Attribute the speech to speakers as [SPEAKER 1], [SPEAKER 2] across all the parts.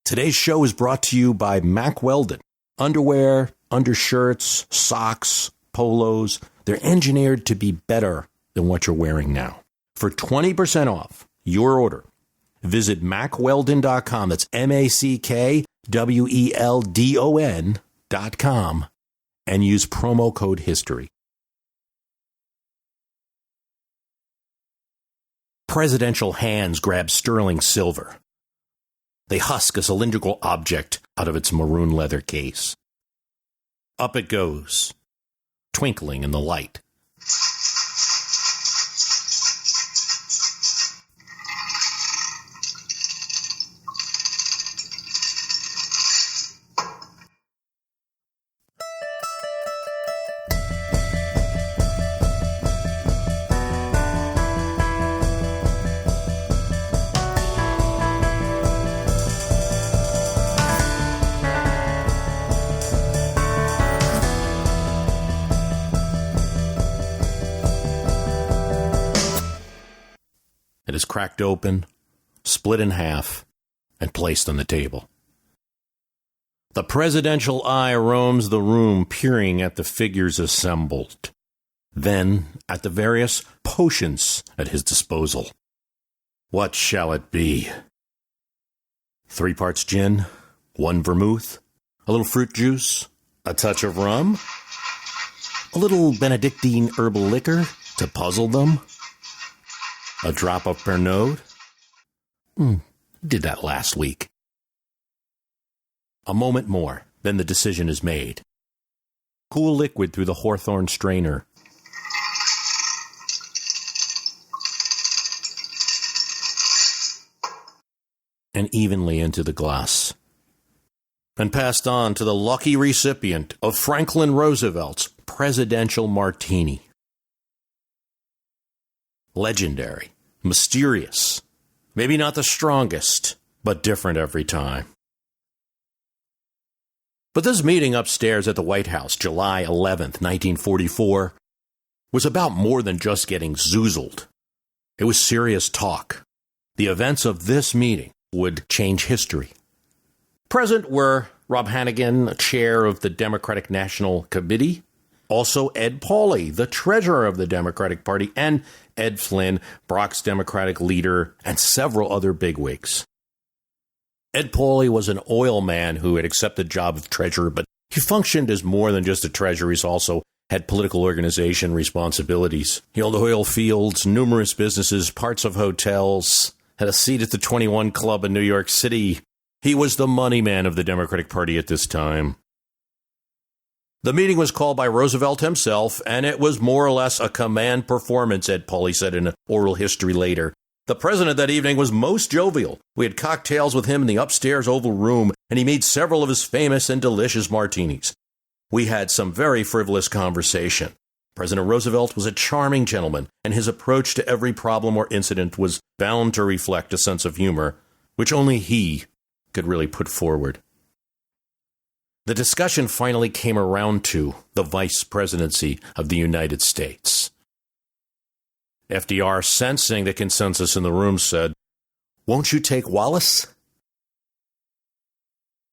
[SPEAKER 1] Today's show is brought to you by Mack Weldon. Underwear, undershirts, socks, polos, they're engineered to be better than what you're wearing now. For 20% off your order, visit MackWeldon.com. That's MackWeldon.com and use promo code HISTORY. Presidential hands grab sterling silver. They husk a cylindrical object out of its maroon leather case. Up it goes, twinkling in the light. It is cracked open, split in half, and placed on the table. The presidential eye roams the room, peering at the figures assembled, then at the various potions at his disposal. What shall it be? 3 parts gin, 1 vermouth, a little fruit juice, a touch of rum, a little Benedictine herbal liquor to puzzle them, a drop of Pernod. Did that last week. A moment more, then the decision is made. Cool liquid through the hawthorn strainer. And evenly into the glass. And passed on to the lucky recipient of Franklin Roosevelt's presidential martini. Legendary, mysterious, maybe not the strongest, but different every time. But this meeting upstairs at the White House, July 11th, 1944, was about more than just getting zoozled. It was serious talk. The events of this meeting would change history. Present were Rob Hannigan, chair of the Democratic National Committee, also Ed Pauley, the treasurer of the Democratic Party, and Ed Flynn, Brock's Democratic leader, and several other bigwigs. Ed Pauley was an oil man who had accepted the job of treasurer, but he functioned as more than just a treasurer. He also had political organization responsibilities. He owned oil fields, numerous businesses, parts of hotels, had a seat at the 21 Club in New York City. He was the money man of the Democratic Party at this time. The meeting was called by Roosevelt himself, and it was more or less a command performance, Ed Pauley said in an oral history later. The president that evening was most jovial. We had cocktails with him in the upstairs Oval Room, and he made several of his famous and delicious martinis. We had some very frivolous conversation. President Roosevelt was a charming gentleman, and his approach to every problem or incident was bound to reflect a sense of humor, which only he could really put forward. The discussion finally came around to the vice presidency of the United States. FDR, sensing the consensus in the room, said, "Won't you take Wallace?"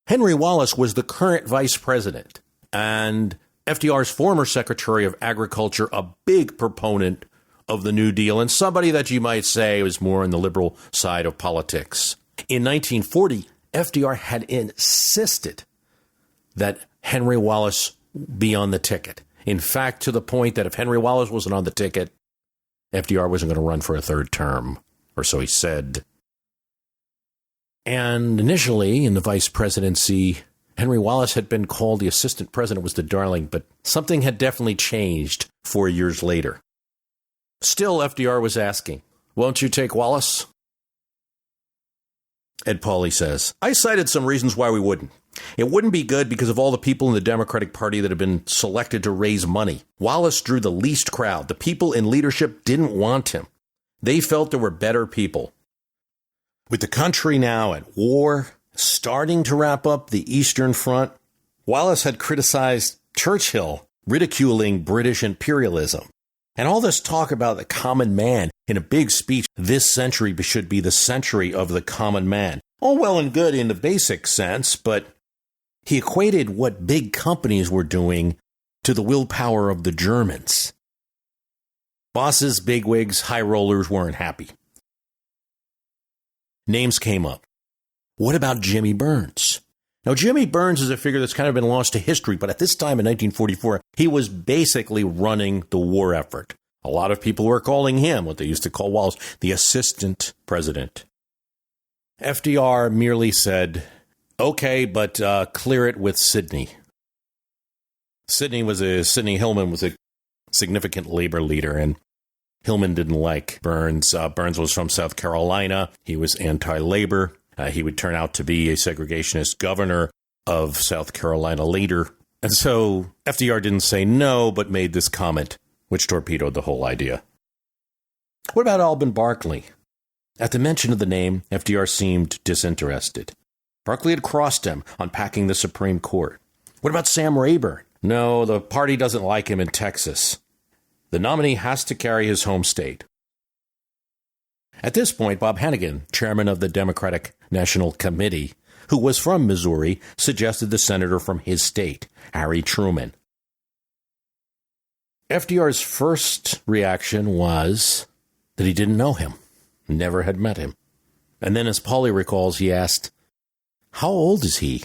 [SPEAKER 1] Henry Wallace was the current vice president, and FDR's former Secretary of Agriculture, a big proponent of the New Deal, and somebody that you might say was more on the liberal side of politics. In 1940, FDR had insisted that Henry Wallace be on the ticket. In fact, to the point that if Henry Wallace wasn't on the ticket, FDR wasn't going to run for a third term, or so he said. And initially, in the vice presidency, Henry Wallace had been called the assistant president, was the darling, but something had definitely changed 4 years later. Still, FDR was asking, "Won't you take Wallace?" Ed Pauley says, "I cited some reasons why we wouldn't. It wouldn't be good because of all the people in the Democratic Party that have been selected to raise money. Wallace drew the least crowd. The people in leadership didn't want him. They felt there were better people. With the country now at war, starting to wrap up the Eastern Front, Wallace had criticized Churchill, ridiculing British imperialism. And all this talk about the common man in a big speech, this century should be the century of the common man. All well and good in the basic sense, but he equated what big companies were doing to the willpower of the Germans. Bosses, bigwigs, high rollers weren't happy. Names came up. What about Jimmy Burns? Now, Jimmy Burns is a figure that's kind of been lost to history, but at this time in 1944, he was basically running the war effort. A lot of people were calling him what they used to call Wallace the assistant president. FDR merely said, okay, but clear it with Sidney. Sidney Hillman was a significant labor leader, and Hillman didn't like Burns. Burns was from South Carolina. He was anti-labor. He would turn out to be a segregationist governor of South Carolina later. And so FDR didn't say no, but made this comment, which torpedoed the whole idea. What about Alban Barkley? At the mention of the name, FDR seemed disinterested. Barkley had crossed him on packing the Supreme Court. What about Sam Rayburn? No, the party doesn't like him in Texas. The nominee has to carry his home state. At this point, Bob Hannigan, chairman of the Democratic National Committee, who was from Missouri, suggested the senator from his state, Harry Truman. FDR's first reaction was that he didn't know him, never had met him. And then, as Pauly recalls, he asked, how old is he?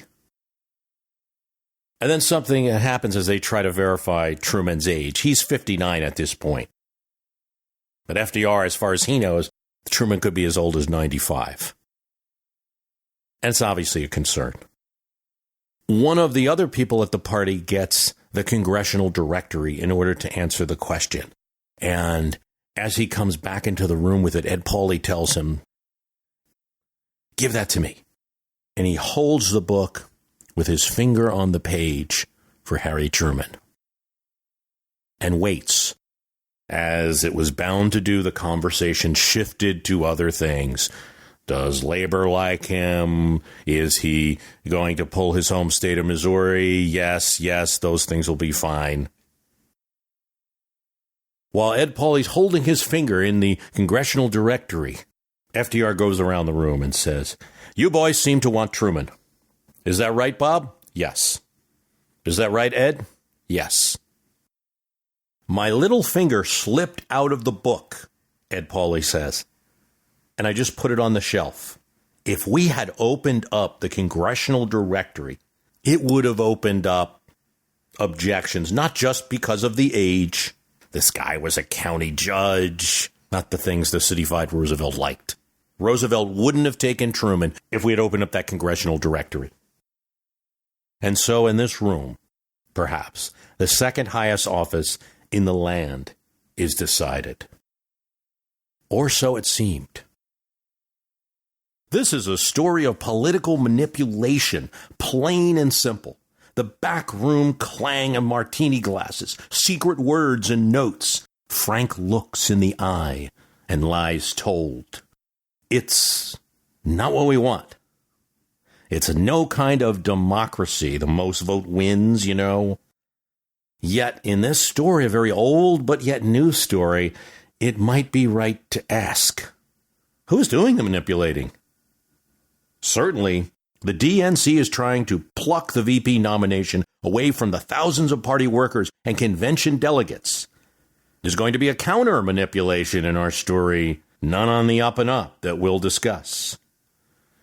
[SPEAKER 1] And then something happens as they try to verify Truman's age. He's 59 at this point. But FDR, as far as he knows, Truman could be as old as 95. And it's obviously a concern. One of the other people at the party gets the congressional directory in order to answer the question. And as he comes back into the room with it, Ed Pauly tells him, give that to me. And he holds the book with his finger on the page for Harry Truman. And waits. As it was bound to do, the conversation shifted to other things. Does labor like him? Is he going to pull his home state of Missouri? Yes, those things will be fine. While Ed Pauly's holding his finger in the congressional directory, FDR goes around the room and says, you boys seem to want Truman. Is that right, Bob? Yes. Is that right, Ed? Yes. My little finger slipped out of the book, Ed Pauly says, and I just put it on the shelf. If we had opened up the congressional directory, it would have opened up objections, not just because of the age. This guy was a county judge, not the things the city-fied Roosevelt liked. Roosevelt wouldn't have taken Truman if we had opened up that congressional directory. And so in this room, perhaps, the second highest office in the land is decided. Or so it seemed. This is a story of political manipulation, plain and simple. The backroom clang of martini glasses, secret words and notes, frank looks in the eye, and lies told. It's not what we want. It's no kind of democracy. The most vote wins, you know. Yet, in this story, a very old but yet new story, it might be right to ask, who's doing the manipulating? Certainly, the DNC is trying to pluck the VP nomination away from the thousands of party workers and convention delegates. There's going to be a counter-manipulation in our story, none on the up and up, that we'll discuss.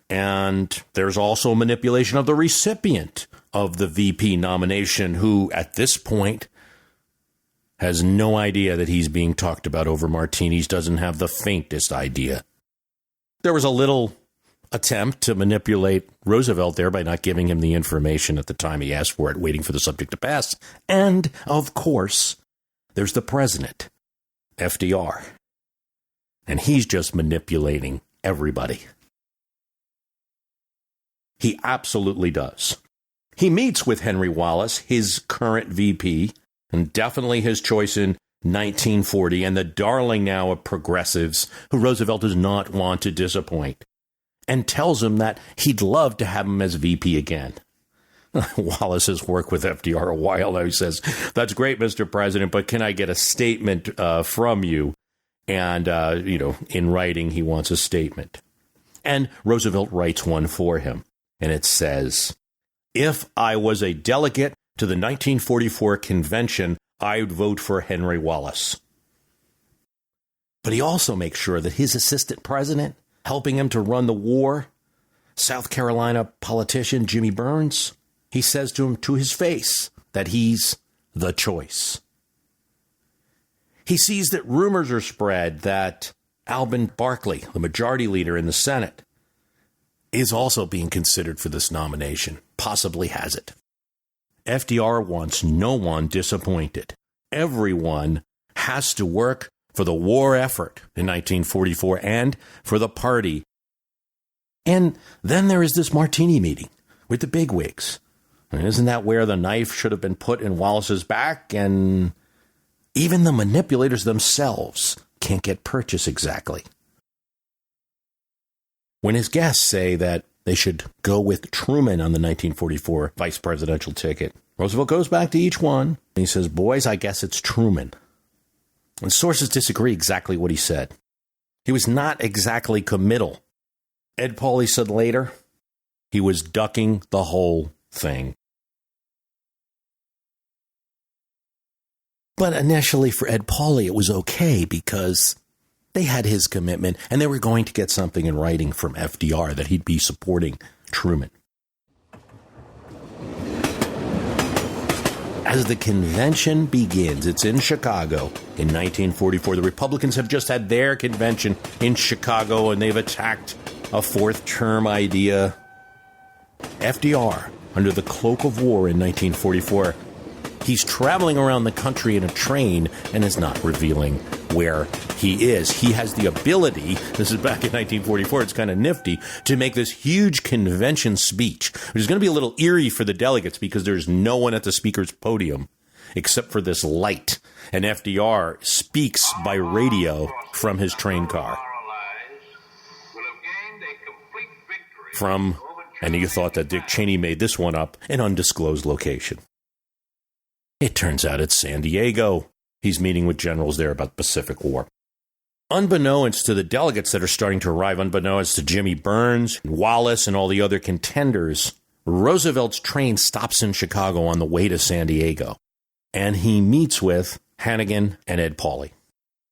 [SPEAKER 1] And there's also manipulation of the recipient of the VP nomination, who, at this point, has no idea that he's being talked about over martinis, doesn't have the faintest idea. There was a little attempt to manipulate Roosevelt there by not giving him the information at the time he asked for it, waiting for the subject to pass. And, of course, there's the president, FDR. And he's just manipulating everybody. He absolutely does. He meets with Henry Wallace, his current VP, and definitely his choice in 1940, and the darling now of progressives, who Roosevelt does not want to disappoint, and tells him that he'd love to have him as VP again. Wallace has worked with FDR a while now. He says, that's great, Mr. President, but can I get a statement from you? And, in writing, he wants a statement. And Roosevelt writes one for him. And it says, "If I was a delegate to the 1944 convention, I would vote for Henry Wallace." But he also makes sure that his assistant president, helping him to run the war, South Carolina politician Jimmy Burns, he says to him to his face that he's the choice. He sees that rumors are spread that Alben Barkley, the majority leader in the Senate, is also being considered for this nomination, possibly has it. FDR wants no one disappointed. Everyone has to work for the war effort in 1944 and for the party. And then there is this martini meeting with the bigwigs. And isn't that where the knife should have been put in Wallace's back? And even the manipulators themselves can't get purchase exactly. When his guests say that they should go with Truman on the 1944 vice presidential ticket, Roosevelt goes back to each one and he says, "Boys, I guess it's Truman." And sources disagree exactly what he said. He was not exactly committal. Ed Pauley said later, he was ducking the whole thing. But initially for Ed Pauley, it was okay because they had his commitment and they were going to get something in writing from FDR that he'd be supporting Truman. As the convention begins, it's in Chicago in 1944. The Republicans have just had their convention in Chicago and they've attacked a fourth term idea. FDR, under the cloak of war in 1944, he's traveling around the country in a train and is not revealing where he is. He has the ability, this is back in 1944, it's kind of nifty, to make this huge convention speech, which is going to be a little eerie for the delegates because there's no one at the speaker's podium except for this light. And FDR speaks by radio from his train car. And you thought that Dick Cheney made this one up, an undisclosed location. It turns out it's San Diego. He's meeting with generals there about the Pacific War. Unbeknownst to the delegates that are starting to arrive, unbeknownst to Jimmy Burns, Wallace, and all the other contenders, Roosevelt's train stops in Chicago on the way to San Diego. And he meets with Hannigan and Ed Pauley.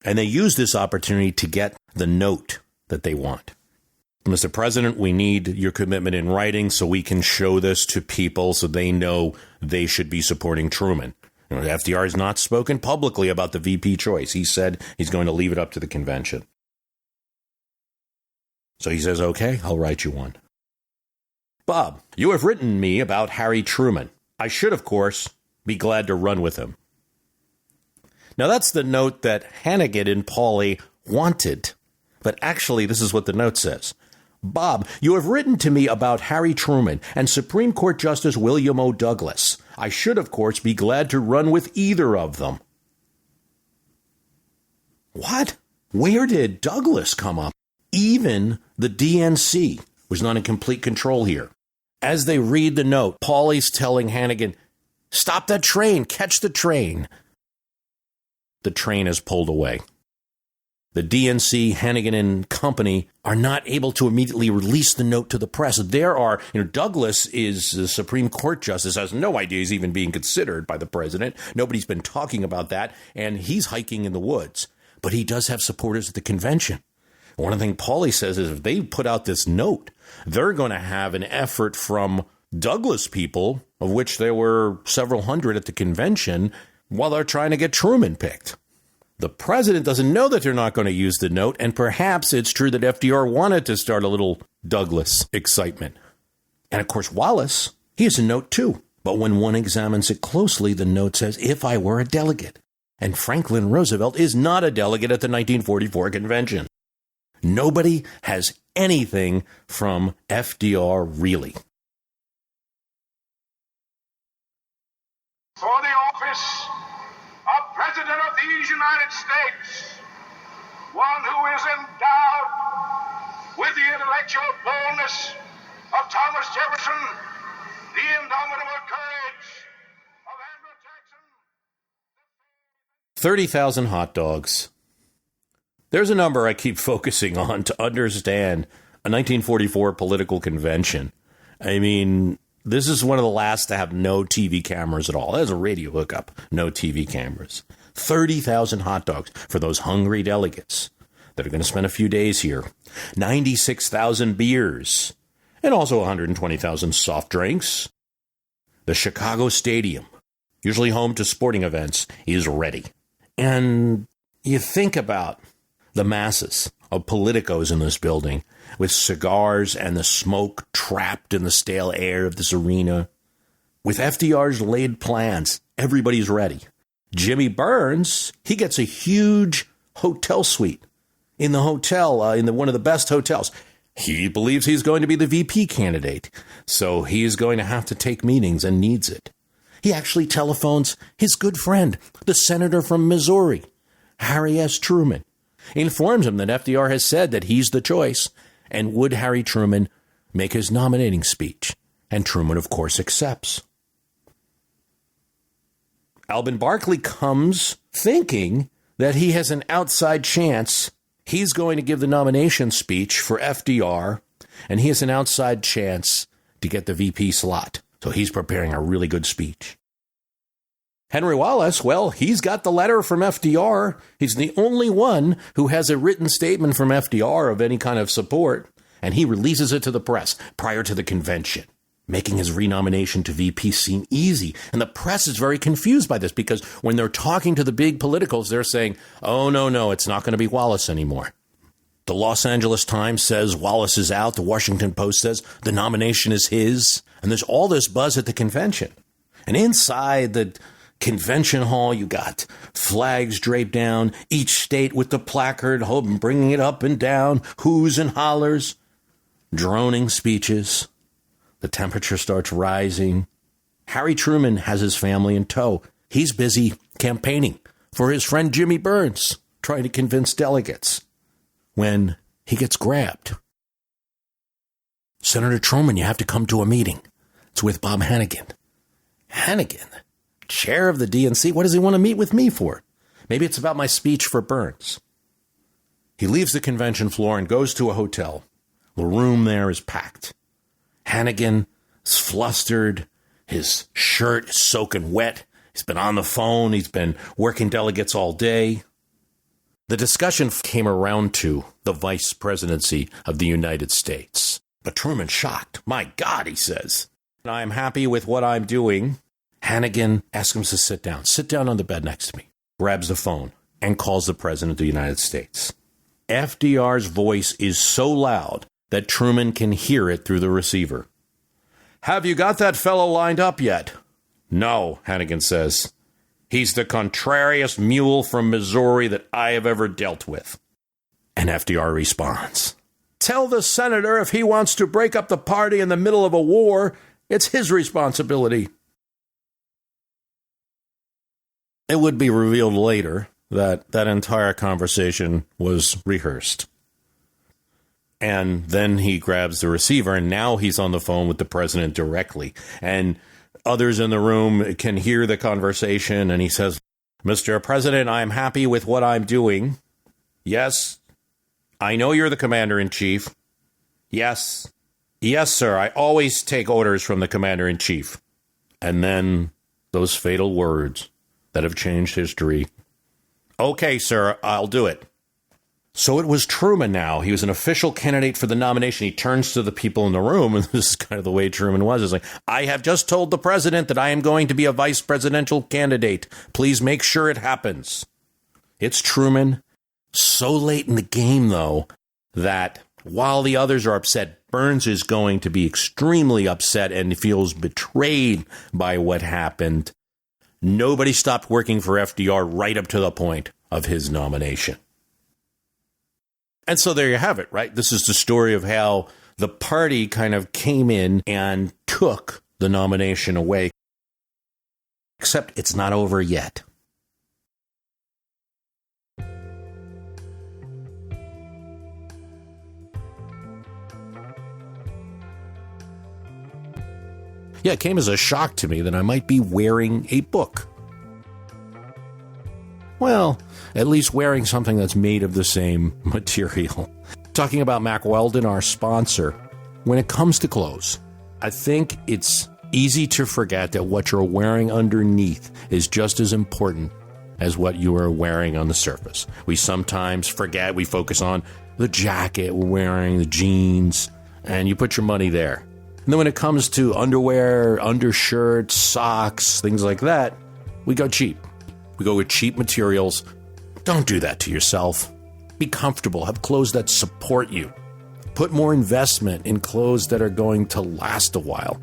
[SPEAKER 1] And they use this opportunity to get the note that they want. "Mr. President, we need your commitment in writing so we can show this to people so they know they should be supporting Truman." You know, FDR has not spoken publicly about the VP choice. He said he's going to leave it up to the convention. So he says, "Okay, I'll write you one. Bob, you have written me about Harry Truman. I should, of course, be glad to run with him." Now that's the note that Hannigan and Pauley wanted. But actually, this is what the note says. "Bob, you have written to me about Harry Truman and Supreme Court Justice William O. Douglas. I should, of course, be glad to run with either of them." What? Where did Douglas come up? Even the DNC was not in complete control here. As they read the note, Pauley's telling Hannigan, "Stop that train, catch the train." The train is pulled away. The DNC, Hannigan and company are not able to immediately release the note to the press. Douglas is the Supreme Court justice, has no idea he's even being considered by the president. Nobody's been talking about that, and he's hiking in the woods. But he does have supporters at the convention. One of the things Pauley says is if they put out this note, they're going to have an effort from Douglas people, of which there were several hundred at the convention, while they're trying to get Truman picked. The president doesn't know that they're not going to use the note, and perhaps it's true that FDR wanted to start a little Douglas excitement. And of course, Wallace, he has a note too. But when one examines it closely, the note says, "If I were a delegate." And Franklin Roosevelt is not a delegate at the 1944 convention. Nobody has anything from FDR, really.
[SPEAKER 2] For the office of President of these United States, one who is endowed with the intellectual boldness of Thomas Jefferson, the indomitable courage of Andrew Jackson.
[SPEAKER 1] 30,000 hot dogs. There's a number I keep focusing on to understand A 1944 political convention. I mean, this is one of the last to have no TV cameras at all. There's a radio hookup, no TV cameras. 30,000 hot dogs for those hungry delegates that are going to spend a few days here. 96,000 beers. And also 120,000 soft drinks. The Chicago Stadium, usually home to sporting events, is ready. And you think about the masses of politicos in this building with cigars and the smoke trapped in the stale air of this arena. With FDR's laid plans, everybody's ready. Jimmy Burns, he gets a huge hotel suite in the hotel, in one of the best hotels. He believes he's going to be the VP candidate, so he's going to have to take meetings and needs it. He actually telephones his good friend, the senator from Missouri, Harry S. Truman, informs him that FDR has said that he's the choice, and would Harry Truman make his nominating speech? And Truman, of course, accepts. Alben Barkley comes thinking that he has an outside chance. He's going to give the nomination speech for FDR, and he has an outside chance to get the VP slot. So he's preparing a really good speech. Henry Wallace, well, he's got the letter from FDR. He's the only one who has a written statement from FDR of any kind of support, and he releases it to the press prior to the convention, making his renomination to VP seem easy. And the press is very confused by this because when they're talking to the big politicals, they're saying, oh, no, it's not going to be Wallace anymore. The Los Angeles Times says Wallace is out. The Washington Post says the nomination is his. And there's all this buzz at the convention. And inside the convention hall, you got flags draped down, each state with the placard, bringing it up and down, whoos and hollers, droning speeches. The temperature starts rising. Harry Truman has his family in tow. He's busy campaigning for his friend Jimmy Burns, trying to convince delegates, when he gets grabbed. Senator Truman, you have to come to a meeting. It's with Bob Hannigan. Hannigan, chair of the DNC, what does he want to meet with me for? Maybe it's about my speech for Burns. He leaves the convention floor and goes to a hotel. The room there is packed. Hannigan is flustered. His shirt is soaking wet. He's been on the phone. He's been working delegates all day. The discussion came around to the vice presidency of the United States. But Truman's shocked. My God, he says, I'm happy with what I'm doing. Hannigan asks him to sit down. Sit down on the bed next to me. Grabs the phone and calls the president of the United States. FDR's voice is so loud that Truman can hear it through the receiver. Have you got that fellow lined up yet? No, Hannigan says. He's the contrariest mule from Missouri that I have ever dealt with. And FDR responds, tell the senator if he wants to break up the party in the middle of a war, it's his responsibility. It would be revealed later that that entire conversation was rehearsed. And then he grabs the receiver, and now he's on the phone with the president directly. And others in the room can hear the conversation, and he says, Mr. President, I'm happy with what I'm doing. Yes, I know you're the commander-in-chief. Yes, sir, I always take orders from the commander-in-chief. And then those fatal words that have changed history. Okay, sir, I'll do it. So it was Truman now. He was an official candidate for the nomination. He turns to the people in the room, and this is kind of the way Truman was. It's like, I have just told the president that I am going to be a vice presidential candidate. Please make sure it happens. It's Truman. So late in the game, though, that while the others are upset, Burns is going to be extremely upset and feels betrayed by what happened. Nobody stopped working for FDR right up to the point of his nomination. And so there you have it, right? This is the story of how the party kind of came in and took the nomination away. Except it's not over yet. Yeah, it came as a shock to me that I might be wearing a book. Well, at least wearing something that's made of the same material. Talking about Mack Weldon, our sponsor, when it comes to clothes, I think it's easy to forget that what you're wearing underneath is just as important as what you are wearing on the surface. We sometimes forget, we focus on the jacket we're wearing, the jeans, and you put your money there. And then when it comes to underwear, undershirts, socks, things like that, we go cheap. We go with cheap materials. Don't do that to yourself. Be comfortable. Have clothes that support you. Put more investment in clothes that are going to last a while.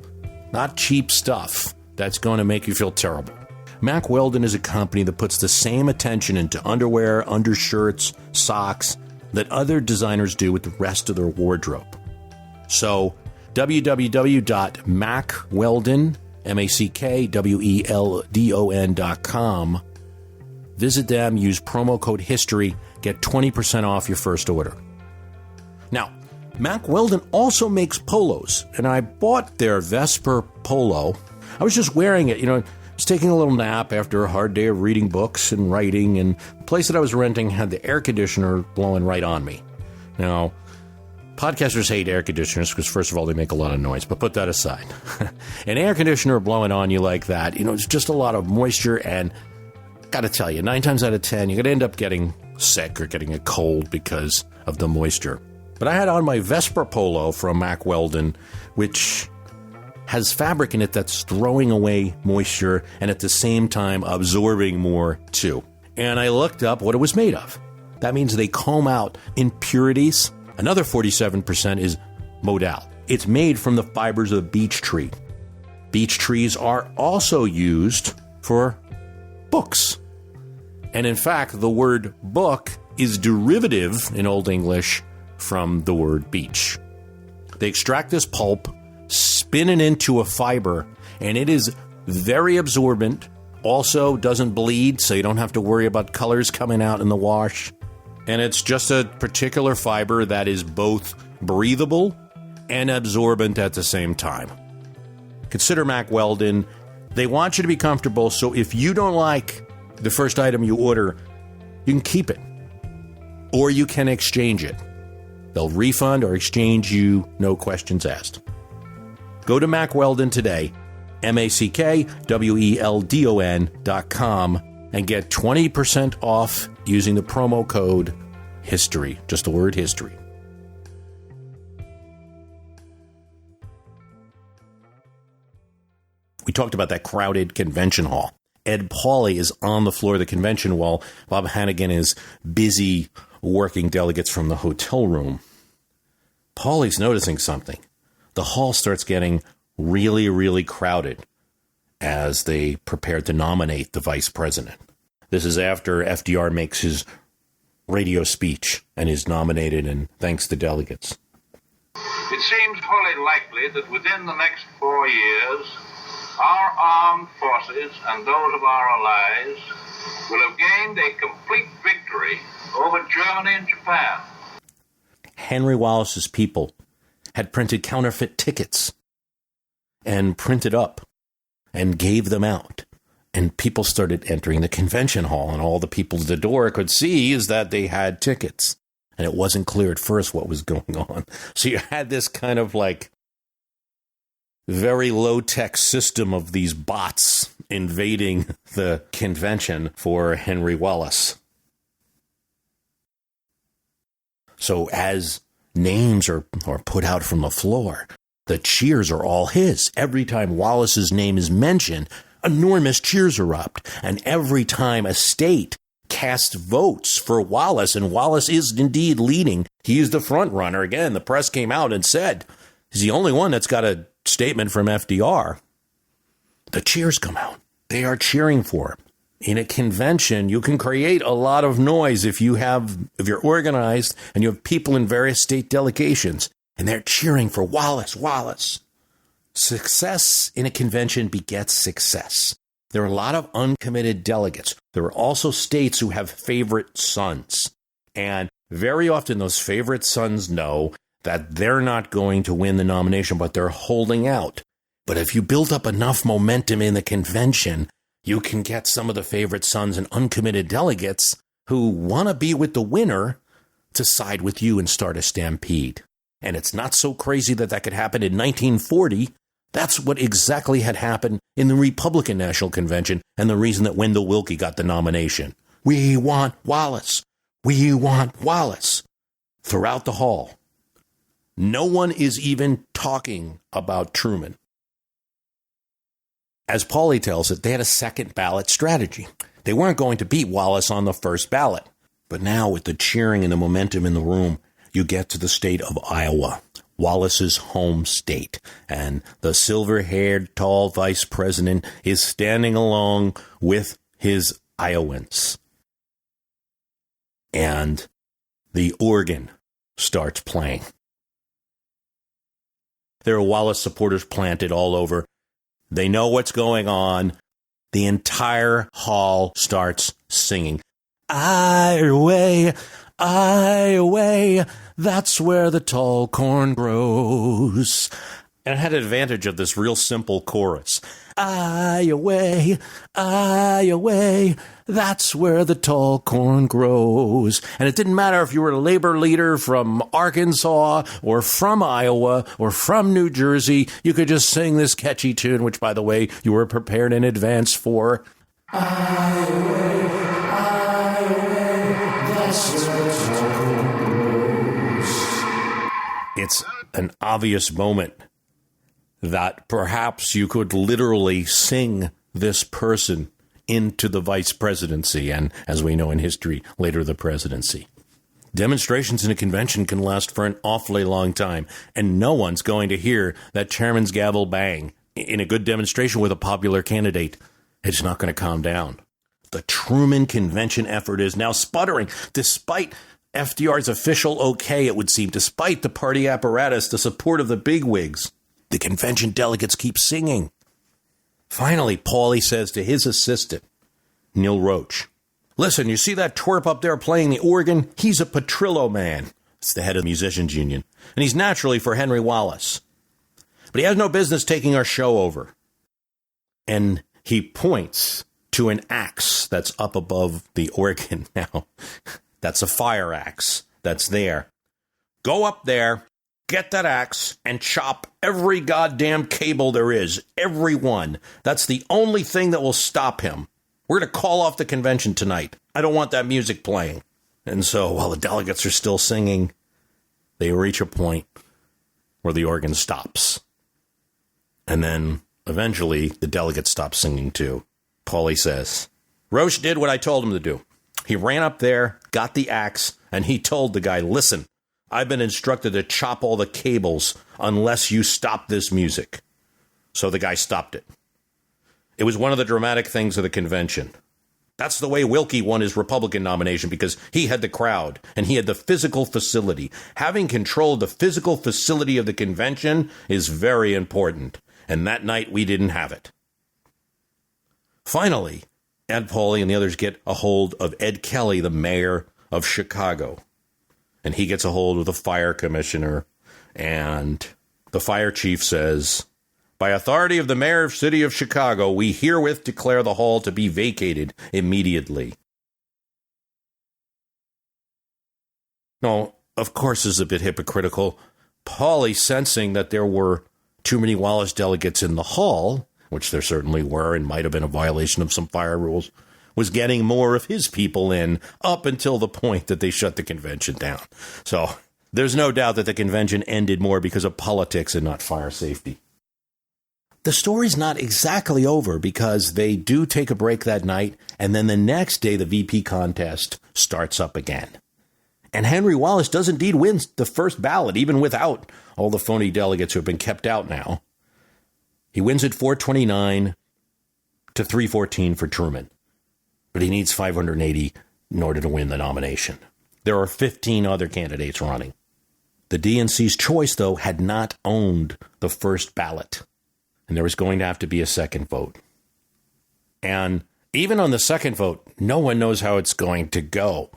[SPEAKER 1] Not cheap stuff that's going to make you feel terrible. Mack Weldon is a company that puts the same attention into underwear, undershirts, socks that other designers do with the rest of their wardrobe. So, www.mackweldon, MackWeldon.com. Visit them, use promo code HISTORY, get 20% off your first order. Now, Mack Weldon also makes polos, and I bought their Vesper polo. I was just wearing it, I was taking a little nap after a hard day of reading books and writing, and the place that I was renting had the air conditioner blowing right on me. Now, podcasters hate air conditioners because, first of all, they make a lot of noise, but put that aside. An air conditioner blowing on you like that, it's just a lot of moisture, and got to tell you, 9 times out of 10, you're going to end up getting sick or getting a cold because of the moisture. But I had on my Vesper polo from Mack Weldon, which has fabric in it that's throwing away moisture and at the same time absorbing more too. And I looked up what it was made of. That means they comb out impurities. Another 47% is modal. It's made from the fibers of the beech tree. Beech trees are also used for books. And in fact, the word book is derivative in Old English from the word beech. They extract this pulp, spin it into a fiber, and it is very absorbent. Also doesn't bleed, so you don't have to worry about colors coming out in the wash. And it's just a particular fiber that is both breathable and absorbent at the same time. Consider Mack Weldon. They want you to be comfortable, so if you don't like the first item you order, you can keep it. Or you can exchange it. They'll refund or exchange you, no questions asked. Go to Mack Weldon today, MackWeldon.com, and get 20% off using the promo code HISTORY, just the word HISTORY. We talked about that crowded convention hall. Ed Pauley is on the floor of the convention while Bob Hannigan is busy working delegates from the hotel room. Pauley's noticing something. The hall starts getting really, really crowded as they prepare to nominate the vice president. This is after FDR makes his radio speech and is nominated and thanks the delegates.
[SPEAKER 2] It seems wholly likely that within the next 4 years, our armed forces and those of our allies will have gained a complete victory over Germany and Japan.
[SPEAKER 1] Henry Wallace's people had printed counterfeit tickets and printed up and gave them out. And people started entering the convention hall, and all the people at the door could see is that they had tickets. And it wasn't clear at first what was going on. So you had this kind of like very low-tech system of these bots invading the convention for Henry Wallace. So as names are put out from the floor, the cheers are all his. Every time Wallace's name is mentioned, enormous cheers erupt. And every time a state casts votes for Wallace, and Wallace is indeed leading, he is the front runner. Again, the press came out and said, he's the only one that's got a statement from FDR. The cheers come out. They are cheering for him. In a convention, you can create a lot of noise if you're organized and you have people in various state delegations and they're cheering for Wallace, Wallace. Success in a convention begets success. There are a lot of uncommitted delegates. There are also states who have favorite sons. And very often those favorite sons know that they're not going to win the nomination, but they're holding out. But if you build up enough momentum in the convention, you can get some of the favorite sons and uncommitted delegates who want to be with the winner, to side with you and start a stampede. And it's not so crazy that that could happen in 1940. That's what exactly had happened in the Republican National Convention and the reason that Wendell Willkie got the nomination. We want Wallace. We want Wallace. Throughout the hall. No one is even talking about Truman. As Pauly tells it, they had a second ballot strategy. They weren't going to beat Wallace on the first ballot. But now with the cheering and the momentum in the room, you get to the state of Iowa, Wallace's home state. And the silver-haired, tall vice president is standing along with his Iowans. And the organ starts playing. There are Wallace supporters planted all over. They know what's going on. The entire hall starts singing. Iowa, Iowa, that's where the tall corn grows. And it had an advantage of this real simple chorus. Iowa, Iowa, that's where the tall corn grows. And it didn't matter if you were a labor leader from Arkansas or from Iowa or from New Jersey. You could just sing this catchy tune, which, by the way, you were prepared in advance for. Iowa, Iowa, that's where the tall corn grows. It's an obvious moment that perhaps you could literally sing this person into the vice presidency and, as we know in history, later the presidency. Demonstrations in a convention can last for an awfully long time, and no one's going to hear that chairman's gavel bang in a good demonstration with a popular candidate. It's not going to calm down. The Truman convention effort is now sputtering, despite FDR's official okay, it would seem, despite the party apparatus, the support of the bigwigs. The convention delegates keep singing. Finally, Pauly says to his assistant, Neil Roach, listen, you see that twerp up there playing the organ? He's a Petrillo man. It's the head of the musicians union. And he's naturally for Henry Wallace. But he has no business taking our show over. And he points to an axe that's up above the organ now. That's a fire axe that's there. Go up there. Get that axe and chop every goddamn cable there is. Every one. That's the only thing that will stop him. We're going to call off the convention tonight. I don't want that music playing. And so while the delegates are still singing, they reach a point where the organ stops. And then eventually the delegates stop singing too. Pauly says, Roche did what I told him to do. He ran up there, got the axe, and he told the guy, listen, I've been instructed to chop all the cables unless you stop this music. So the guy stopped it. It was one of the dramatic things of the convention. That's the way Willkie won his Republican nomination, because he had the crowd and he had the physical facility. Having control of the physical facility of the convention is very important. And that night we didn't have it. Finally, Ed Pauly and the others get a hold of Ed Kelly, the mayor of Chicago. And he gets a hold of the fire commissioner, and the fire chief says, by authority of the mayor of city of Chicago, we herewith declare the hall to be vacated immediately. Now, of course, this is a bit hypocritical. Pauly, sensing that there were too many Wallace delegates in the hall, which there certainly were and might have been a violation of some fire rules, was getting more of his people in up until the point that they shut the convention down. So there's no doubt that the convention ended more because of politics and not fire safety. The story's not exactly over because they do take a break that night, and then the next day the VP contest starts up again. And Henry Wallace does indeed win the first ballot, even without all the phony delegates who have been kept out now. He wins at 429 to 314 for Truman. But he needs 580 in order to win the nomination. There are 15 other candidates running. The DNC's choice, though, had not owned the first ballot. And there was going to have to be a second vote. And even on the second vote, no one knows how it's going to go.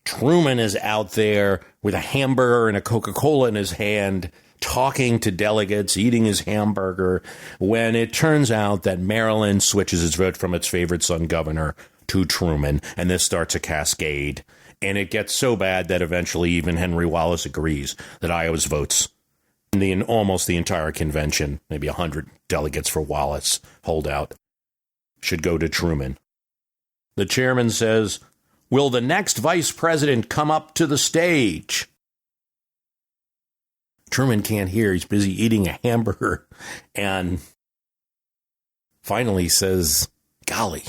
[SPEAKER 1] Truman is out there with a hamburger and a Coca-Cola in his hand, talking to delegates, eating his hamburger, when it turns out that Maryland switches its vote from its favorite son governor to Truman, and this starts a cascade. And it gets so bad that eventually even Henry Wallace agrees that Iowa's votes in almost the entire convention, maybe 100 delegates for Wallace, holdout, should go to Truman. The chairman says, "Will the next vice president come up to the stage?" Truman can't hear. He's busy eating a hamburger. And finally says, "Golly,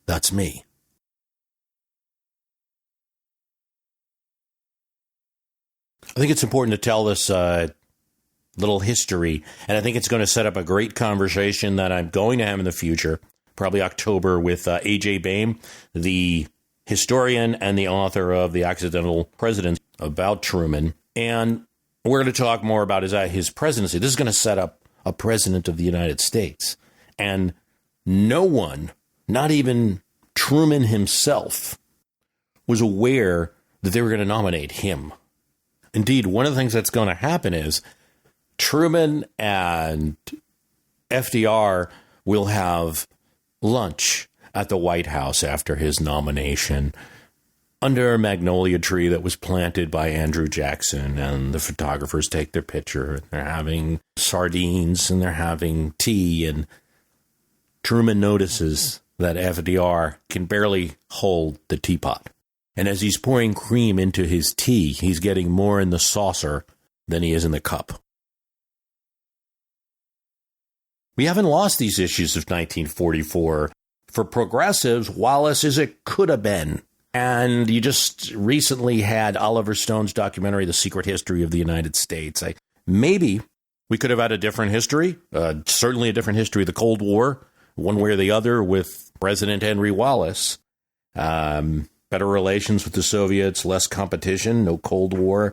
[SPEAKER 1] that's me." I think it's important to tell this little history, and I think it's going to set up a great conversation that I'm going to have in the future, probably October, with A.J. Baim, the historian and the author of The Accidental President, about Truman. And we're going to talk more about his presidency. This is going to set up a president of the United States. And no one, not even Truman himself, was aware that they were going to nominate him. Indeed, one of the things that's going to happen is Truman and FDR will have lunch at the White House after his nomination under a magnolia tree that was planted by Andrew Jackson, and the photographers take their picture. They're having sardines and they're having tea, and Truman notices that FDR can barely hold the teapot. And as he's pouring cream into his tea, he's getting more in the saucer than he is in the cup. We haven't lost these issues of 1944. For progressives, Wallace is a coulda been. And you just recently had Oliver Stone's documentary, The Secret History of the United States. Maybe we could have had a different history, certainly a different history of the Cold War, one way or the other, with President Henry Wallace. Better relations with the Soviets, less competition, no Cold War.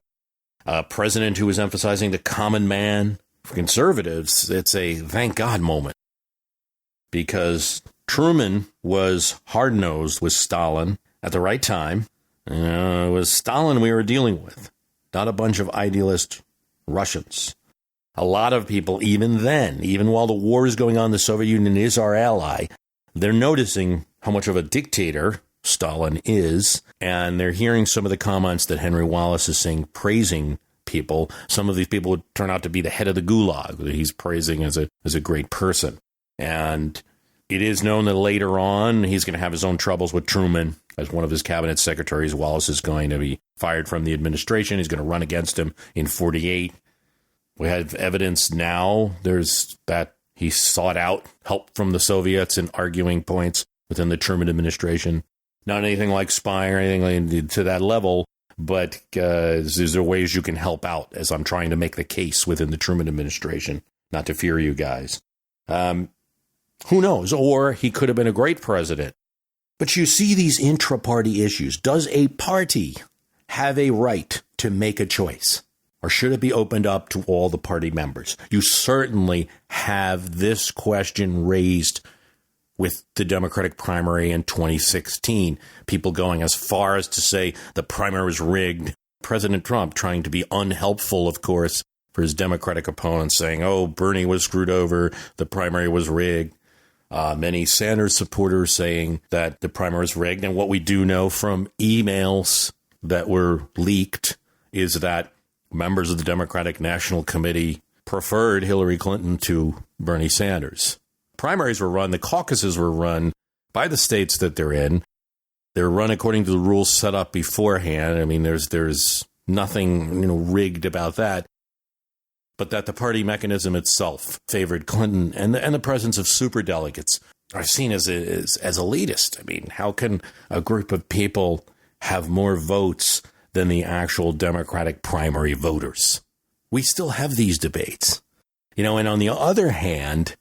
[SPEAKER 1] A president who was emphasizing the common man. For conservatives, it's a thank God moment, because Truman was hard-nosed with Stalin at the right time. It was Stalin we were dealing with, not a bunch of idealist Russians. A lot of people, even then, even while the war is going on, the Soviet Union is our ally, they're noticing how much of a dictator Stalin is, and they're hearing some of the comments that Henry Wallace is saying, praising people. Some of these people would turn out to be the head of the Gulag that he's praising as a great person. And it is known that later on he's going to have his own troubles with Truman. As one of his cabinet secretaries, Wallace is going to be fired from the administration. He's going to run against him in 48. We have evidence now there's that he sought out help from the Soviets in arguing points within the Truman administration. Not anything like spying or anything to that level, but these are ways you can help out as I'm trying to make the case within the Truman administration, not to fear you guys. Who knows? Or he could have been a great president. But you see these intra-party issues. Does a party have a right to make a choice? Or should it be opened up to all the party members? You certainly have this question raised with the Democratic primary in 2016. People going as far as to say the primary was rigged. President Trump trying to be unhelpful, of course, for his Democratic opponents, saying, oh, Bernie was screwed over, the primary was rigged. Many Sanders supporters saying that the primary was rigged. And what we do know from emails that were leaked is that members of the Democratic National Committee preferred Hillary Clinton to Bernie Sanders. Primaries were run, the caucuses were run by the states that they're in. They're run according to the rules set up beforehand. I mean, there's nothing rigged about that. But that the party mechanism itself favored Clinton, and the presence of superdelegates are seen as elitist. I mean, how can a group of people have more votes than the actual Democratic primary voters? We still have these debates. And on the other hand,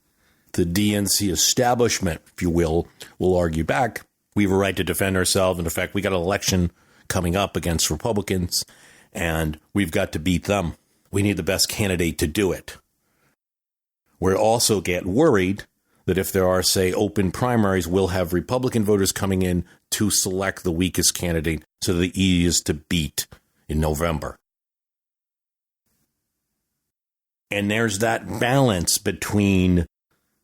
[SPEAKER 1] the DNC establishment, if you will argue back. We have a right to defend ourselves. And in fact, we got an election coming up against Republicans, and we've got to beat them. We need the best candidate to do it. We also get worried that if there are, say, open primaries, we'll have Republican voters coming in to select the weakest candidate so the easiest to beat in November. And there's that balance between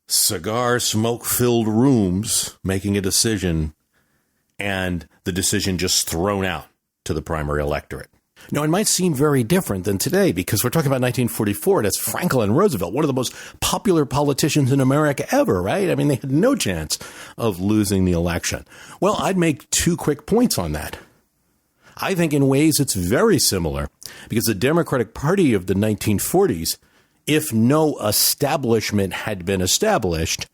[SPEAKER 1] cigar smoke-filled rooms making a decision and the decision just thrown out to the primary electorate. Now, it might seem very different than today because we're talking about 1944. That's Franklin Roosevelt, one of the most popular politicians in America ever, right? I mean, they had no chance of losing the election. Well, I'd make two quick points on that. I think in ways it's very similar because the Democratic Party of the 1940s, if no establishment had been established,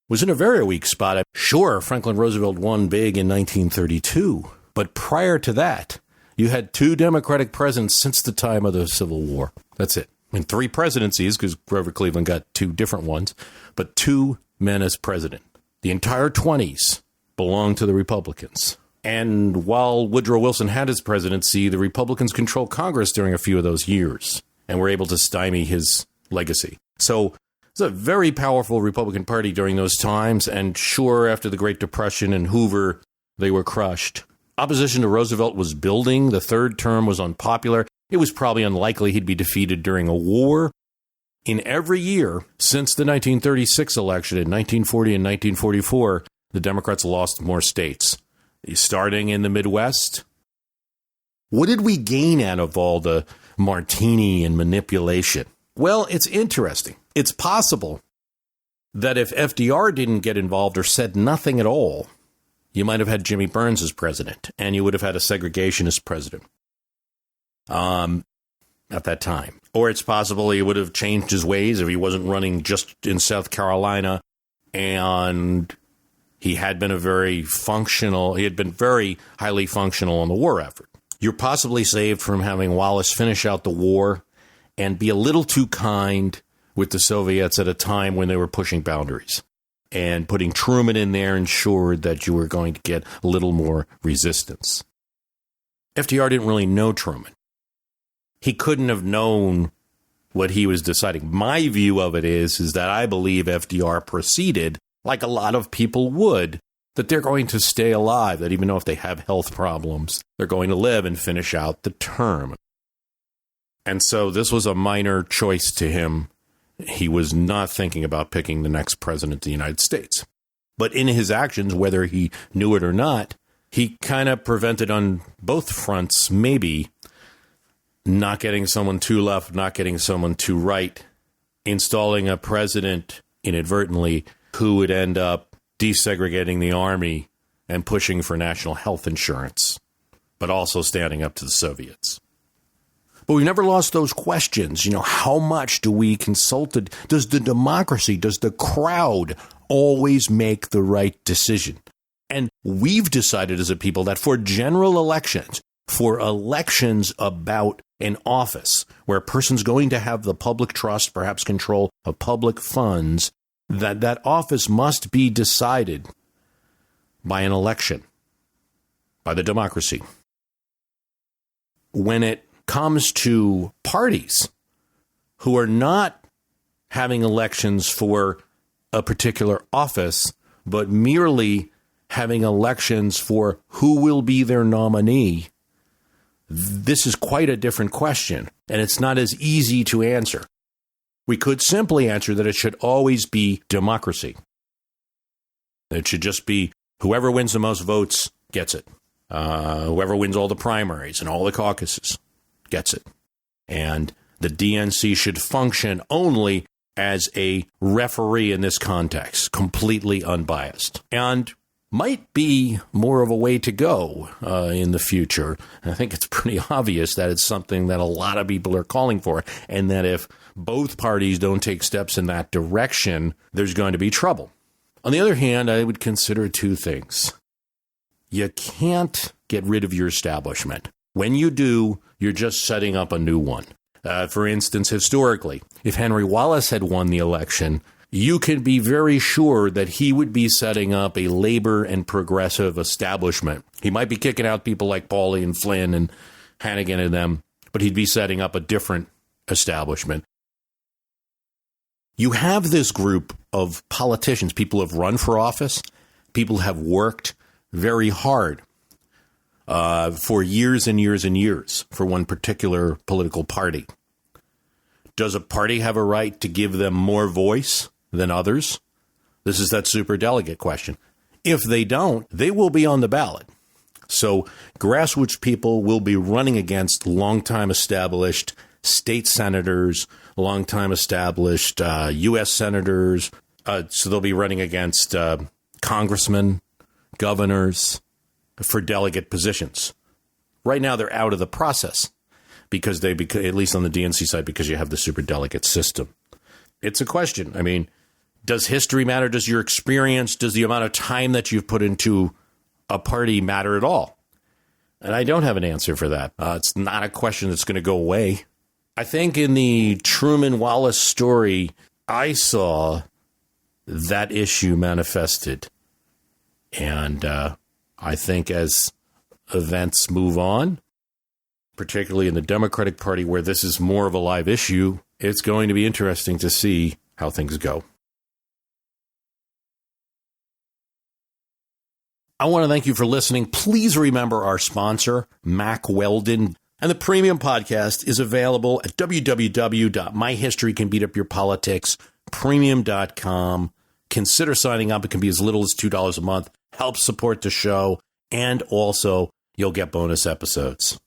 [SPEAKER 1] was in a very weak spot. Sure, Franklin Roosevelt won big in 1932, but prior to that, you had two Democratic presidents since the time of the Civil War. That's it. And three presidencies, because Grover Cleveland got two different ones, but two men as president. The entire 20s belonged to the Republicans. And while Woodrow Wilson had his presidency, the Republicans controlled Congress during a few of those years and were able to stymie his legacy. So it's a very powerful Republican Party during those times. And sure, after the Great Depression and Hoover, they were crushed. Opposition to Roosevelt was building. The third term was unpopular. It was probably unlikely he'd be defeated during a war. In every year since the 1936 election in 1940 and 1944, the Democrats lost more states. Starting in the Midwest. What did we gain out of all the martini and manipulation? Well, it's interesting. It's possible that if FDR didn't get involved or said nothing at all, you might have had Jimmy Burns as president, and you would have had a segregationist president at that time. Or it's possible he would have changed his ways if he wasn't running just in South Carolina and he had been very highly functional in the war effort. You're possibly saved from having Wallace finish out the war and be a little too kind with the Soviets at a time when they were pushing boundaries. And putting Truman in there ensured that you were going to get a little more resistance. FDR didn't really know Truman. He couldn't have known what he was deciding. My view of it is that I believe FDR proceeded like a lot of people would, that they're going to stay alive, that even though if they have health problems, they're going to live and finish out the term. And so this was a minor choice to him. He was not thinking about picking the next president of the United States. But in his actions, whether he knew it or not, he kind of prevented on both fronts, maybe, not getting someone too left, not getting someone too right, installing a president inadvertently who would end up desegregating the army and pushing for national health insurance, but also standing up to the Soviets. But we've never lost those questions. How much do we consult? Does the democracy, does the crowd always make the right decision? And we've decided as a people that for general elections, for elections about an office where a person's going to have the public trust, perhaps control of public funds, that office must be decided by an election, by the democracy. When it comes to parties who are not having elections for a particular office, but merely having elections for who will be their nominee, this is quite a different question, and it's not as easy to answer. We could simply answer that it should always be democracy. It should just be whoever wins the most votes gets it. Whoever wins all the primaries and all the caucuses gets it. And the DNC should function only as a referee in this context, completely unbiased. And might be more of a way to go in the future. I think it's pretty obvious that it's something that a lot of people are calling for, and that if both parties don't take steps in that direction, there's going to be trouble. On the other hand, I would consider two things. You can't get rid of your establishment. When you do, you're just setting up a new one. For instance, historically, if Henry Wallace had won the election, you can be very sure that he would be setting up a labor and progressive establishment. He might be kicking out people like Pauley and Flynn and Hannigan and them, but he'd be setting up a different establishment. You have this group of politicians, people who have run for office, people who have worked very hard for years and years and years for one particular political party. Does a party have a right to give them more voice than others? This is that superdelegate question. If they don't, they will be on the ballot. So grassroots people will be running against longtime established state senators, longtime established U.S. senators. So they'll be running against congressmen, governors for delegate positions. Right now, they're out of the process because at least on the DNC side, because you have the superdelegate system. It's a question. I mean, does history matter? Does your experience, does the amount of time that you've put into a party matter at all? And I don't have an answer for that. It's not a question that's going to go away. I think in the Truman Wallace story, I saw that issue manifested. And I think as events move on, particularly in the Democratic Party where this is more of a live issue, it's going to be interesting to see how things go. I want to thank you for listening. Please remember our sponsor, Mack Weldon. And the premium podcast is available at www.myhistorycanbeatupyourpolitics.premium.com. Consider signing up. It can be as little as $2 a month. Help support the show. And also, you'll get bonus episodes.